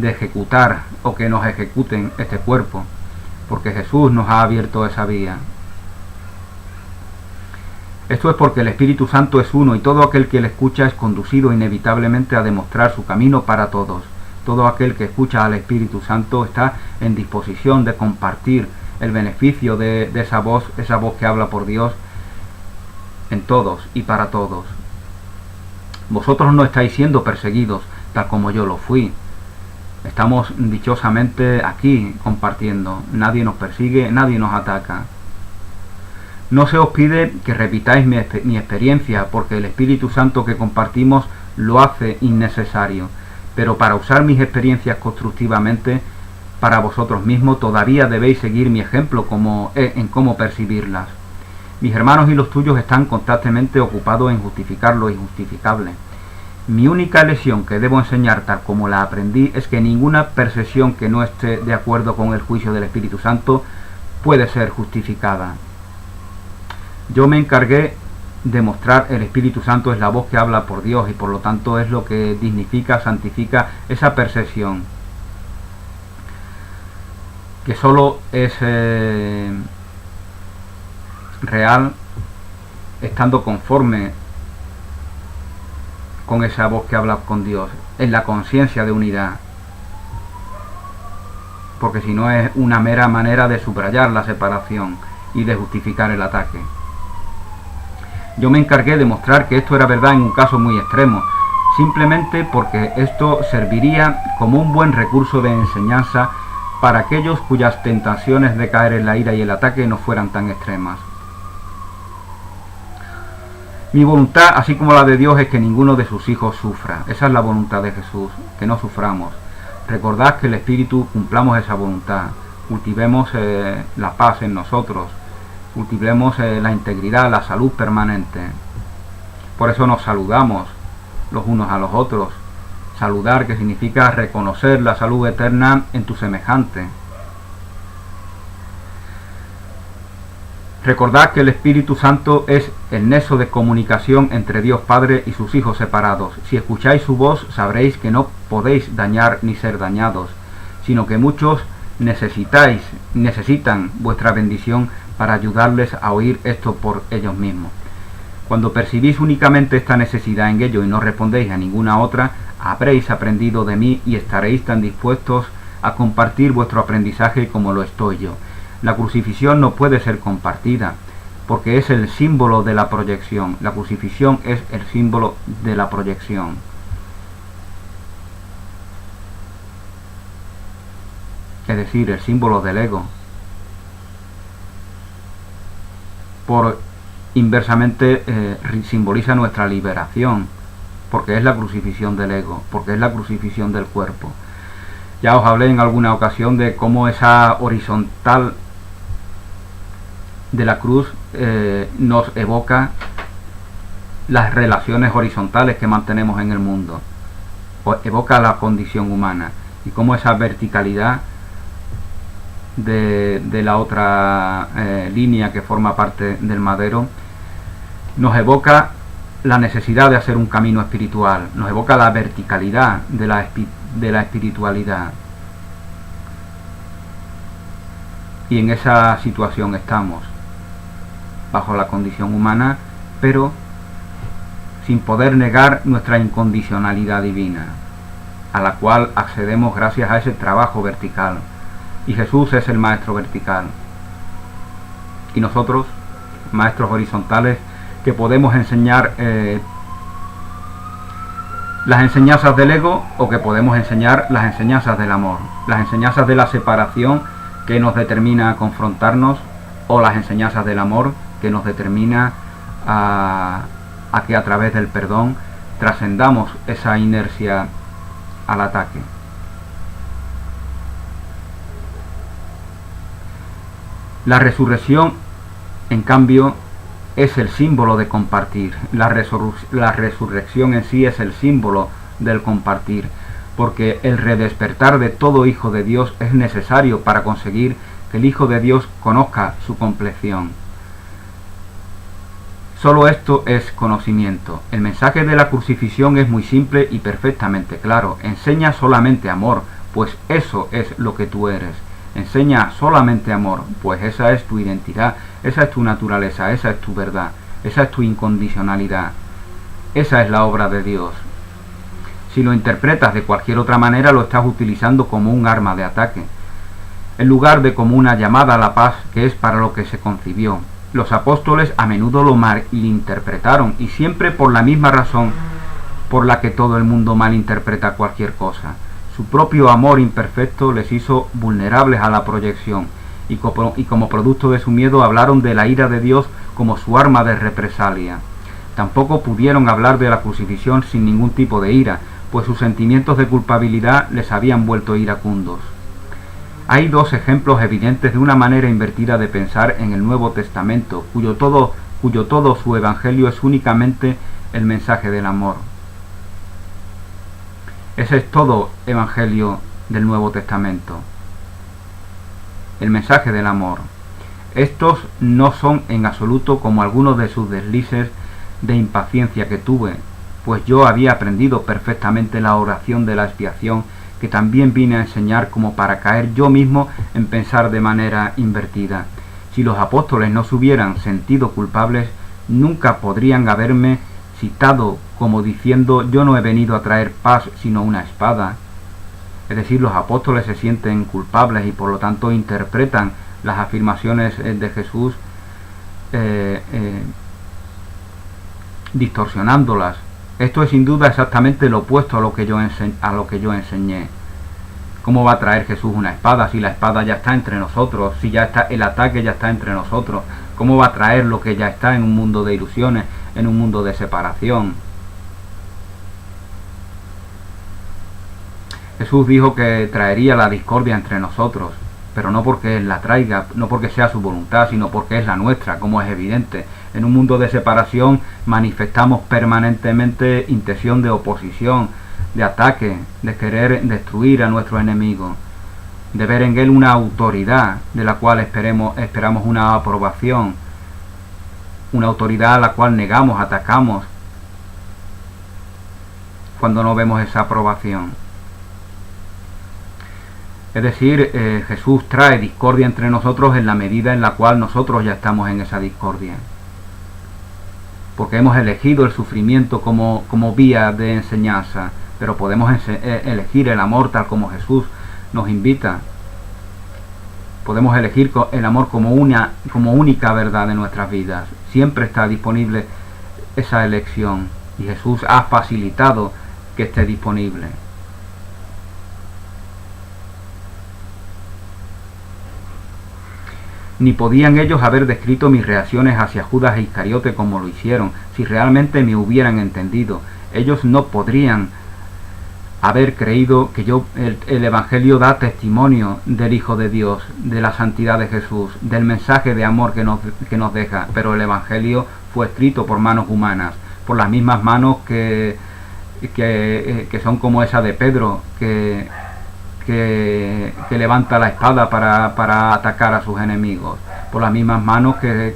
ejecutar o que nos ejecuten este cuerpo, porque Jesús nos ha abierto esa vía. Esto es porque el Espíritu Santo es uno y todo aquel que le escucha es conducido inevitablemente a demostrar su camino para todos. Todo aquel que escucha al Espíritu Santo está en disposición de compartir el beneficio de esa voz que habla por Dios en todos y para todos. Vosotros no estáis siendo perseguidos tal como yo lo fui. Estamos dichosamente aquí compartiendo. Nadie nos persigue, nadie nos ataca. No se os pide que repitáis mi experiencia, porque el Espíritu Santo que compartimos lo hace innecesario. Pero para usar mis experiencias constructivamente para vosotros mismos, todavía debéis seguir mi ejemplo en cómo percibirlas. Mis hermanos y los tuyos están constantemente ocupados en justificar lo injustificable. Mi única lección que debo enseñar tal como la aprendí es que ninguna percepción que no esté de acuerdo con el juicio del Espíritu Santo puede ser justificada. Yo me encargué de mostrar el Espíritu Santo es la voz que habla por Dios y por lo tanto es lo que dignifica, santifica esa percepción, que solo es real estando conforme con esa voz que habla con Dios, en la conciencia de unidad, porque si no es una mera manera de subrayar la separación y de justificar el ataque. Yo me encargué de mostrar que esto era verdad en un caso muy extremo, simplemente porque esto serviría como un buen recurso de enseñanza para aquellos cuyas tentaciones de caer en la ira y el ataque no fueran tan extremas. Mi voluntad, así como la de Dios, es que ninguno de sus hijos sufra. Esa es la voluntad de Jesús, que no suframos. Recordad que el Espíritu cumplamos esa voluntad, cultivemos la paz en nosotros, cultivemos la integridad, la salud permanente. Por eso nos saludamos los unos a los otros. Saludar, que significa reconocer la salud eterna en tu semejante. Recordad que el Espíritu Santo es el nexo de comunicación entre Dios Padre y sus hijos separados. Si escucháis su voz, sabréis que no podéis dañar ni ser dañados. sino que muchos necesitan vuestra bendición para ayudarles a oír esto por ellos mismos. Cuando percibís únicamente esta necesidad en ello y no respondéis a ninguna otra, habréis aprendido de mí y estaréis tan dispuestos a compartir vuestro aprendizaje como lo estoy yo. La crucifixión no puede ser compartida, porque es el símbolo de la proyección. La crucifixión es el símbolo de la proyección. Es decir, el símbolo del ego. Por inversamente simboliza nuestra liberación, porque es la crucifixión del ego, porque es la crucifixión del cuerpo. Ya os hablé en alguna ocasión de cómo esa horizontal de la cruz nos evoca las relaciones horizontales que mantenemos en el mundo, evoca la condición humana, y cómo esa verticalidad de la otra línea que forma parte del madero nos evoca la necesidad de hacer un camino espiritual, nos evoca la verticalidad de la espiritualidad. Y en esa situación estamos, bajo la condición humana, pero sin poder negar nuestra incondicionalidad divina, a la cual accedemos gracias a ese trabajo vertical. Y Jesús es el maestro vertical. Y nosotros, maestros horizontales, que podemos enseñar las enseñanzas del ego, o que podemos enseñar las enseñanzas del amor, las enseñanzas de la separación que nos determina a confrontarnos, o las enseñanzas del amor que nos determina a que a través del perdón trascendamos esa inercia al ataque. La resurrección, en cambio, es el símbolo de compartir. La resurrección en sí es el símbolo del compartir, porque el redespertar de todo hijo de Dios es necesario para conseguir que el Hijo de Dios conozca su compleción. Solo esto es conocimiento. El mensaje de la crucifixión es muy simple y perfectamente claro. Enseña solamente amor, pues eso es lo que tú eres. Enseña solamente amor, pues esa es tu identidad, esa es tu naturaleza, esa es tu verdad, esa es tu incondicionalidad. Esa es la obra de Dios. Si lo interpretas de cualquier otra manera, lo estás utilizando como un arma de ataque, en lugar de como una llamada a la paz, que es para lo que se concibió. Los apóstoles a menudo lo malinterpretaron, y siempre por la misma razón por la que todo el mundo malinterpreta cualquier cosa. Su propio amor imperfecto les hizo vulnerables a la proyección, y como producto de su miedo hablaron de la ira de Dios como su arma de represalia. Tampoco pudieron hablar de la crucifixión sin ningún tipo de ira, pues sus sentimientos de culpabilidad les habían vuelto iracundos. Hay dos ejemplos evidentes de una manera invertida de pensar en el Nuevo Testamento, cuyo todo su evangelio es únicamente el mensaje del amor. Ese es todo evangelio del Nuevo Testamento, el mensaje del amor. Estos no son en absoluto como algunos de sus deslices de impaciencia que tuve, pues yo había aprendido perfectamente la oración de la expiación, que también vine a enseñar como para caer yo mismo en pensar de manera invertida. Si los apóstoles no se hubieran sentido culpables, nunca podrían haberme citado como diciendo: yo no he venido a traer paz sino una espada. Es decir, los apóstoles se sienten culpables y por lo tanto interpretan las afirmaciones de Jesús distorsionándolas. Esto es sin duda exactamente lo opuesto a lo que yo enseñé. ¿Cómo va a traer Jesús una espada si la espada ya está entre nosotros? Si ya está, el ataque ya está entre nosotros. ¿Cómo va a traer lo que ya está en un mundo de ilusiones, en un mundo de separación? Jesús dijo que traería la discordia entre nosotros, pero no porque Él la traiga, no porque sea su voluntad, sino porque es la nuestra, como es evidente. En un mundo de separación manifestamos permanentemente intención de oposición, de ataque, de querer destruir a nuestro enemigo, de ver en él una autoridad de la cual esperamos una aprobación, una autoridad a la cual negamos, atacamos, cuando no vemos esa aprobación. Es decir, Jesús trae discordia entre nosotros en la medida en la cual nosotros ya estamos en esa discordia. Porque hemos elegido el sufrimiento como vía de enseñanza, pero podemos elegir el amor tal como Jesús nos invita. Podemos elegir el amor como única verdad de nuestras vidas. Siempre está disponible esa elección y Jesús ha facilitado que esté disponible. Ni podían ellos haber descrito mis reacciones hacia Judas e Iscariote como lo hicieron, si realmente me hubieran entendido. Ellos no podrían haber creído que el Evangelio da testimonio del Hijo de Dios, de la santidad de Jesús, del mensaje de amor que nos deja, pero el Evangelio fue escrito por manos humanas, por las mismas manos que son como esa de Pedro, que levanta la espada para atacar a sus enemigos, por las mismas manos que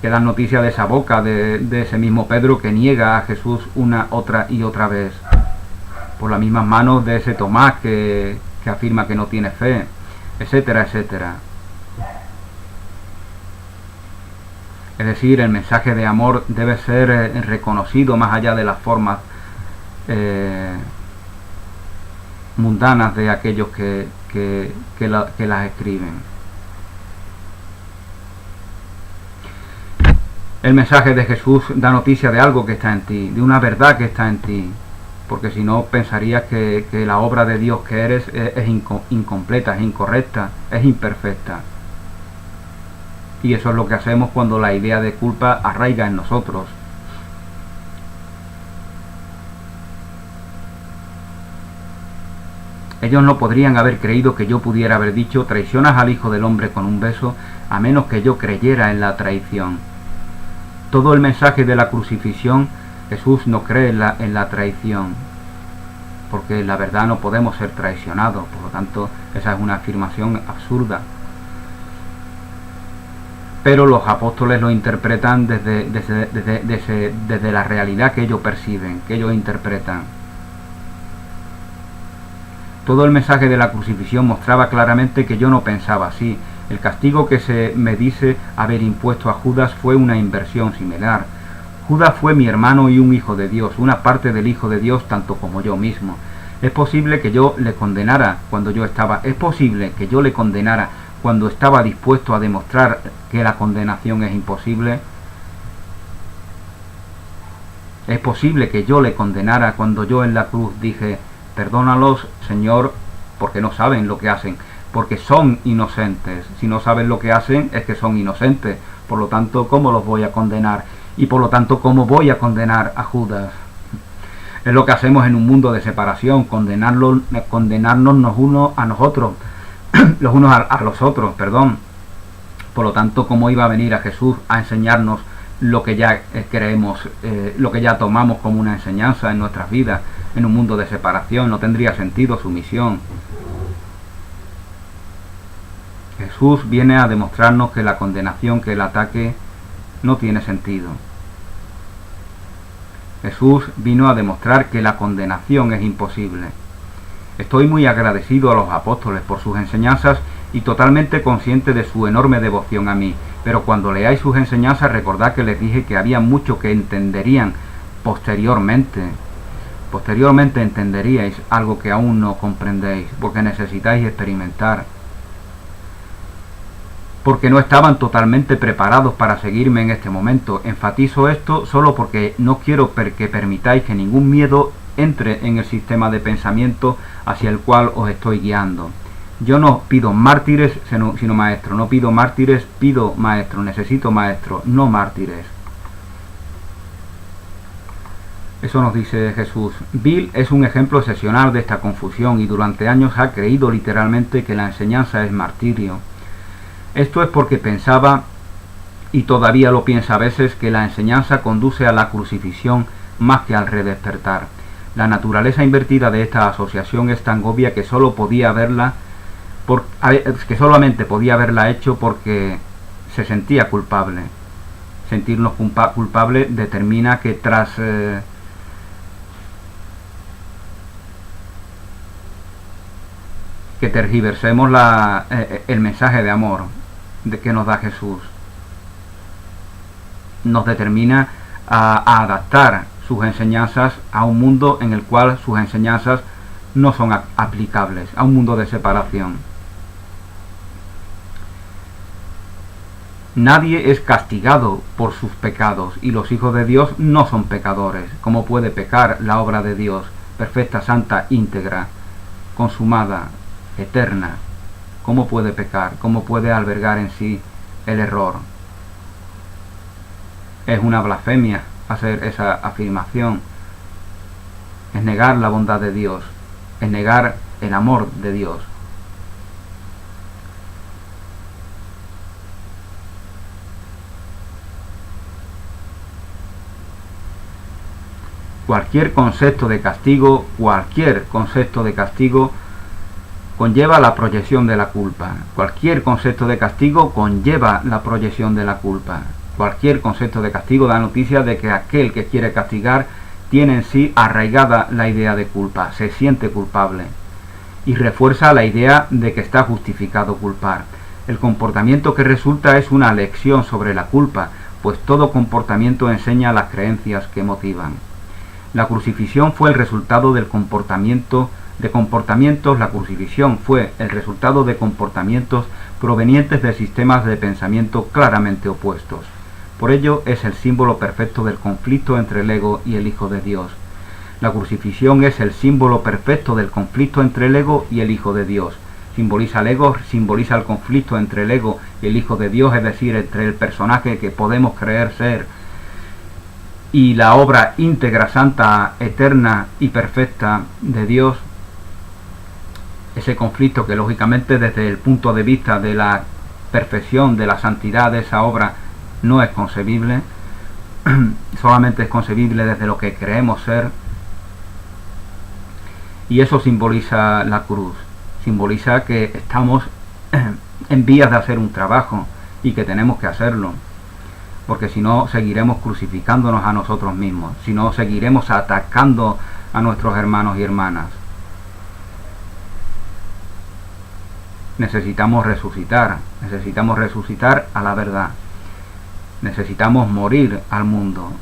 dan noticia de esa boca de ese mismo Pedro que niega a Jesús una, otra y otra vez, por las mismas manos de ese Tomás que afirma que no tiene fe, etcétera, etcétera. Es decir, el mensaje de amor debe ser reconocido más allá de las formas mundanas de aquellos que las escriben. El mensaje de Jesús da noticia de algo que está en ti, de una verdad que está en ti, porque si no pensarías que la obra de Dios que eres es incompleta, es incorrecta, es imperfecta. Y eso es lo que hacemos cuando la idea de culpa arraiga en nosotros. Ellos no podrían haber creído que yo pudiera haber dicho: traicionas al Hijo del Hombre con un beso, a menos que yo creyera en la traición. Todo el mensaje de la crucifixión, Jesús no cree en la traición, porque en la verdad no podemos ser traicionados, por lo tanto esa es una afirmación absurda. Pero los apóstoles lo interpretan desde la realidad que ellos perciben, que ellos interpretan. Todo el mensaje de la crucifixión mostraba claramente que yo no pensaba así. El castigo que se me dice haber impuesto a Judas fue una inversión similar. Judas fue mi hermano y un hijo de Dios, una parte del Hijo de Dios tanto como yo mismo. Es posible que yo le condenara cuando estaba dispuesto a demostrar que la condenación es imposible. Es posible que yo le condenara cuando yo en la cruz dije: perdónalos, Señor, porque no saben lo que hacen, porque son inocentes. Si no saben lo que hacen, es que son inocentes. Por lo tanto, ¿cómo los voy a condenar? Y por lo tanto, ¿cómo voy a condenar a Judas? Es lo que hacemos en un mundo de separación, condenarnos los unos a nosotros, los unos a los otros, perdón. Por lo tanto, ¿cómo iba a venir a Jesús a enseñarnos lo que ya creemos, lo que ya tomamos como una enseñanza en nuestras vidas, en un mundo de separación? No tendría sentido su misión. Jesús viene a demostrarnos que la condenación, que el ataque, no tiene sentido. Jesús vino a demostrar que la condenación es imposible. Estoy muy agradecido a los apóstoles por sus enseñanzas y totalmente consciente de su enorme devoción a mí, pero cuando leáis sus enseñanzas recordad que les dije que había mucho que entenderían posteriormente. Posteriormente entenderíais algo que aún no comprendéis, porque necesitáis experimentar. Porque no estaban totalmente preparados para seguirme en este momento. Enfatizo esto solo porque no quiero que permitáis que ningún miedo entre en el sistema de pensamiento hacia el cual os estoy guiando. Yo no pido mártires, sino maestro. No pido mártires, pido maestro. Necesito maestro, no mártires. Eso nos dice Jesús. Bill es un ejemplo excepcional de esta confusión y durante años ha creído literalmente que la enseñanza es martirio. Esto es porque pensaba, y todavía lo piensa a veces, que la enseñanza conduce a la crucifixión más que al redespertar. La naturaleza invertida de esta asociación es tan obvia que solamente podía haberla hecho porque se sentía culpable. Sentirnos culpable determina que tras que tergiversemos el mensaje de amor que nos da Jesús. Nos determina a adaptar sus enseñanzas a un mundo en el cual sus enseñanzas no son aplicables, a un mundo de separación. Nadie es castigado por sus pecados, y los hijos de Dios no son pecadores. ¿Cómo puede pecar la obra de Dios, perfecta, santa, íntegra, consumada, eterna? ¿Cómo puede pecar? ¿Cómo puede albergar en sí el error? Es una blasfemia hacer esa afirmación. Es negar la bondad de Dios, es negar el amor de Dios. Cualquier concepto de castigo conlleva la proyección de la culpa. Cualquier concepto de castigo conlleva la proyección de la culpa. Cualquier concepto de castigo da noticia de que aquel que quiere castigar tiene en sí arraigada la idea de culpa, se siente culpable, y refuerza la idea de que está justificado culpar. El comportamiento que resulta es una lección sobre la culpa, pues todo comportamiento enseña las creencias que motivan. La crucifixión fue el resultado del comportamiento de comportamientos. La crucifixión fue el resultado de comportamientos provenientes de sistemas de pensamiento claramente opuestos. Por ello es el símbolo perfecto del conflicto entre el ego y el Hijo de Dios. La crucifixión es el símbolo perfecto del conflicto entre el ego y el Hijo de Dios. Simboliza el ego, simboliza el conflicto entre el ego y el Hijo de Dios, es decir, entre el personaje que podemos creer ser y la obra íntegra, santa, eterna y perfecta de Dios. Ese conflicto que lógicamente desde el punto de vista de la perfección, de la santidad de esa obra, no es concebible, solamente es concebible desde lo que creemos ser. Y eso simboliza la cruz, simboliza que estamos en vías de hacer un trabajo y que tenemos que hacerlo, porque si no seguiremos crucificándonos a nosotros mismos, si no seguiremos atacando a nuestros hermanos y hermanas. Necesitamos resucitar a la verdad. Necesitamos morir al mundo.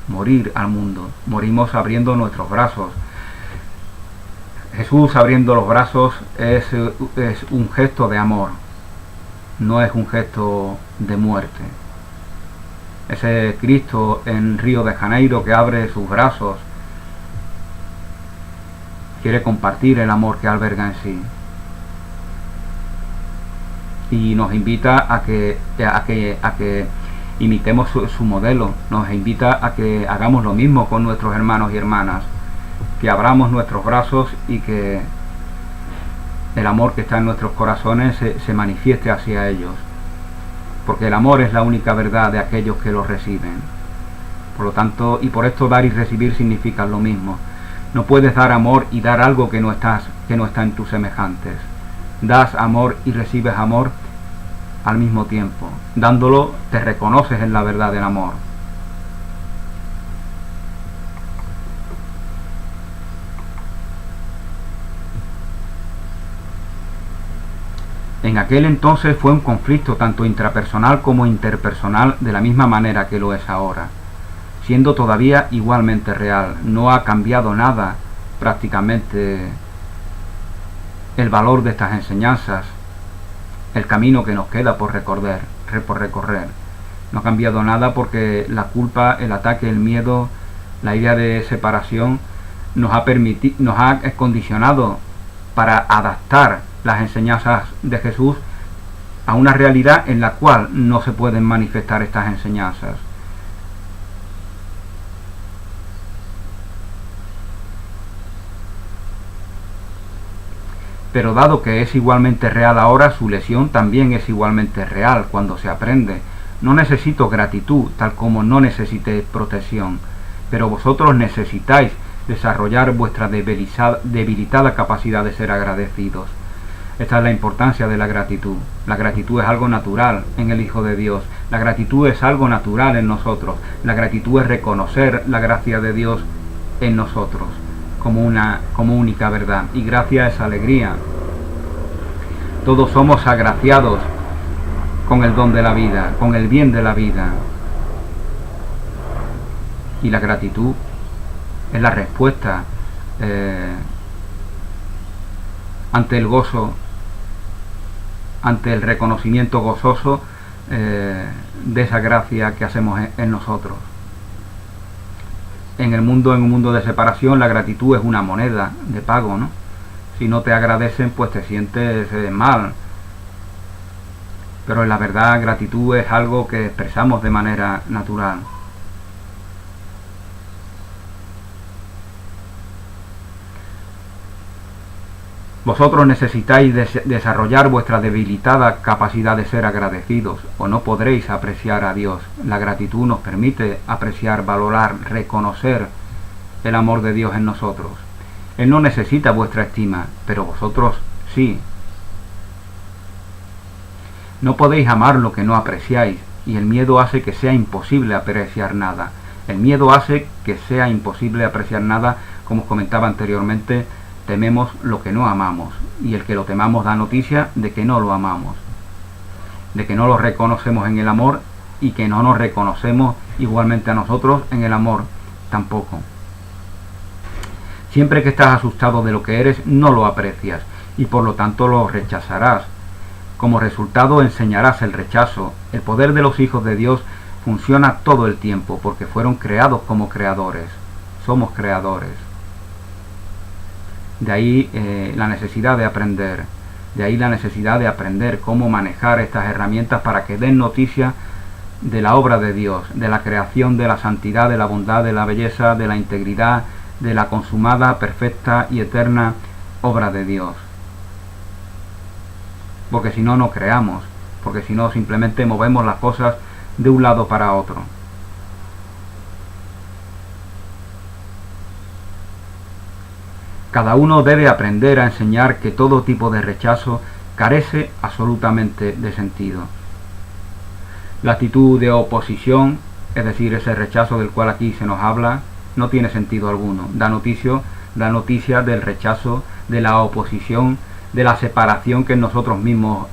Morimos abriendo nuestros brazos. Jesús abriendo los brazos es un gesto de amor, no es un gesto de muerte. Ese Cristo en Río de Janeiro que abre sus brazos quiere compartir el amor que alberga en sí. Y nos invita a que imitemos su modelo, nos invita a que hagamos lo mismo con nuestros hermanos y hermanas, que abramos nuestros brazos y que el amor que está en nuestros corazones se manifieste hacia ellos, porque el amor es la única verdad de aquellos que lo reciben. Por lo tanto, y por esto dar y recibir significan lo mismo. No puedes dar amor y dar algo que no está en tus semejantes. Das amor y recibes amor al mismo tiempo. Dándolo, te reconoces en la verdad del amor. En aquel entonces fue un conflicto tanto intrapersonal como interpersonal, de la misma manera que lo es ahora, siendo todavía igualmente real. No ha cambiado nada prácticamente el valor de estas enseñanzas, el camino que nos queda por recorrer. No ha cambiado nada porque la culpa, el ataque, el miedo, la idea de separación nos ha condicionado para adaptar las enseñanzas de Jesús a una realidad en la cual no se pueden manifestar estas enseñanzas. Pero dado que es igualmente real ahora, su lesión también es igualmente real cuando se aprende. No necesito gratitud, tal como no necesité protección, pero vosotros necesitáis desarrollar vuestra debilitada capacidad de ser agradecidos. Esta es la importancia de la gratitud. La gratitud es algo natural en el Hijo de Dios. La gratitud es algo natural en nosotros. La gratitud es reconocer la gracia de Dios en nosotros como única verdad. Y gracia es alegría. Todos somos agraciados con el don de la vida, con el bien de la vida. Y la gratitud es la respuesta ante el gozo, ante el reconocimiento gozoso de esa gracia que hacemos en nosotros. En un mundo de separación, la gratitud es una moneda de pago, ¿no? Si no te agradecen, pues te sientes mal. Pero en la verdad, gratitud es algo que expresamos de manera natural. Vosotros necesitáis desarrollar vuestra debilitada capacidad de ser agradecidos, o no podréis apreciar a Dios. La gratitud nos permite apreciar, valorar, reconocer el amor de Dios en nosotros. Él no necesita vuestra estima, pero vosotros sí. No podéis amar lo que no apreciáis, y el miedo hace que sea imposible apreciar nada. El miedo hace que sea imposible apreciar nada, como os comentaba anteriormente. Tememos lo que no amamos, y el que lo temamos da noticia de que no lo amamos, de que no lo reconocemos en el amor y que no nos reconocemos igualmente a nosotros en el amor tampoco. Siempre que estás asustado de lo que eres, no lo aprecias y por lo tanto lo rechazarás. Como resultado enseñarás el rechazo. El poder de los hijos de Dios funciona todo el tiempo porque fueron creados como creadores. Somos creadores. De ahí la necesidad de aprender. De ahí la necesidad de aprender cómo manejar estas herramientas para que den noticia de la obra de Dios, de la creación, de la santidad, de la bondad, de la belleza, de la integridad, de la consumada, perfecta y eterna obra de Dios. Porque si no, no creamos. Porque si no, simplemente movemos las cosas de un lado para otro. Cada uno debe aprender a enseñar que todo tipo de rechazo carece absolutamente de sentido. La actitud de oposición, es decir, ese rechazo del cual aquí se nos habla, no tiene sentido alguno. Da noticia del rechazo, de la oposición, de la separación que nosotros mismos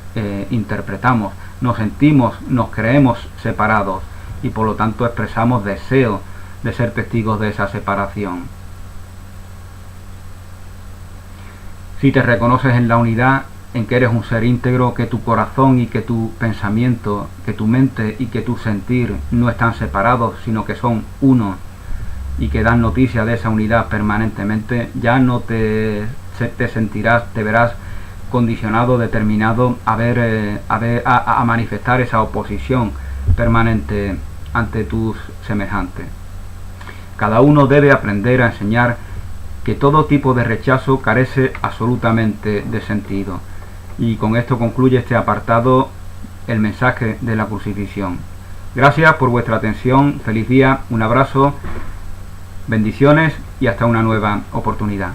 interpretamos. Nos sentimos, nos creemos separados y por lo tanto expresamos deseo de ser testigos de esa separación. Si te reconoces en la unidad, en que eres un ser íntegro, que tu corazón y que tu pensamiento, que tu mente y que tu sentir no están separados, sino que son uno y que dan noticia de esa unidad permanentemente, ya no te sentirás, te verás condicionado, determinado a manifestar esa oposición permanente ante tus semejantes. Cada uno debe aprender a enseñar que todo tipo de rechazo carece absolutamente de sentido. Y con esto concluye este apartado, el mensaje de la crucifixión. Gracias por vuestra atención, feliz día, un abrazo, bendiciones y hasta una nueva oportunidad.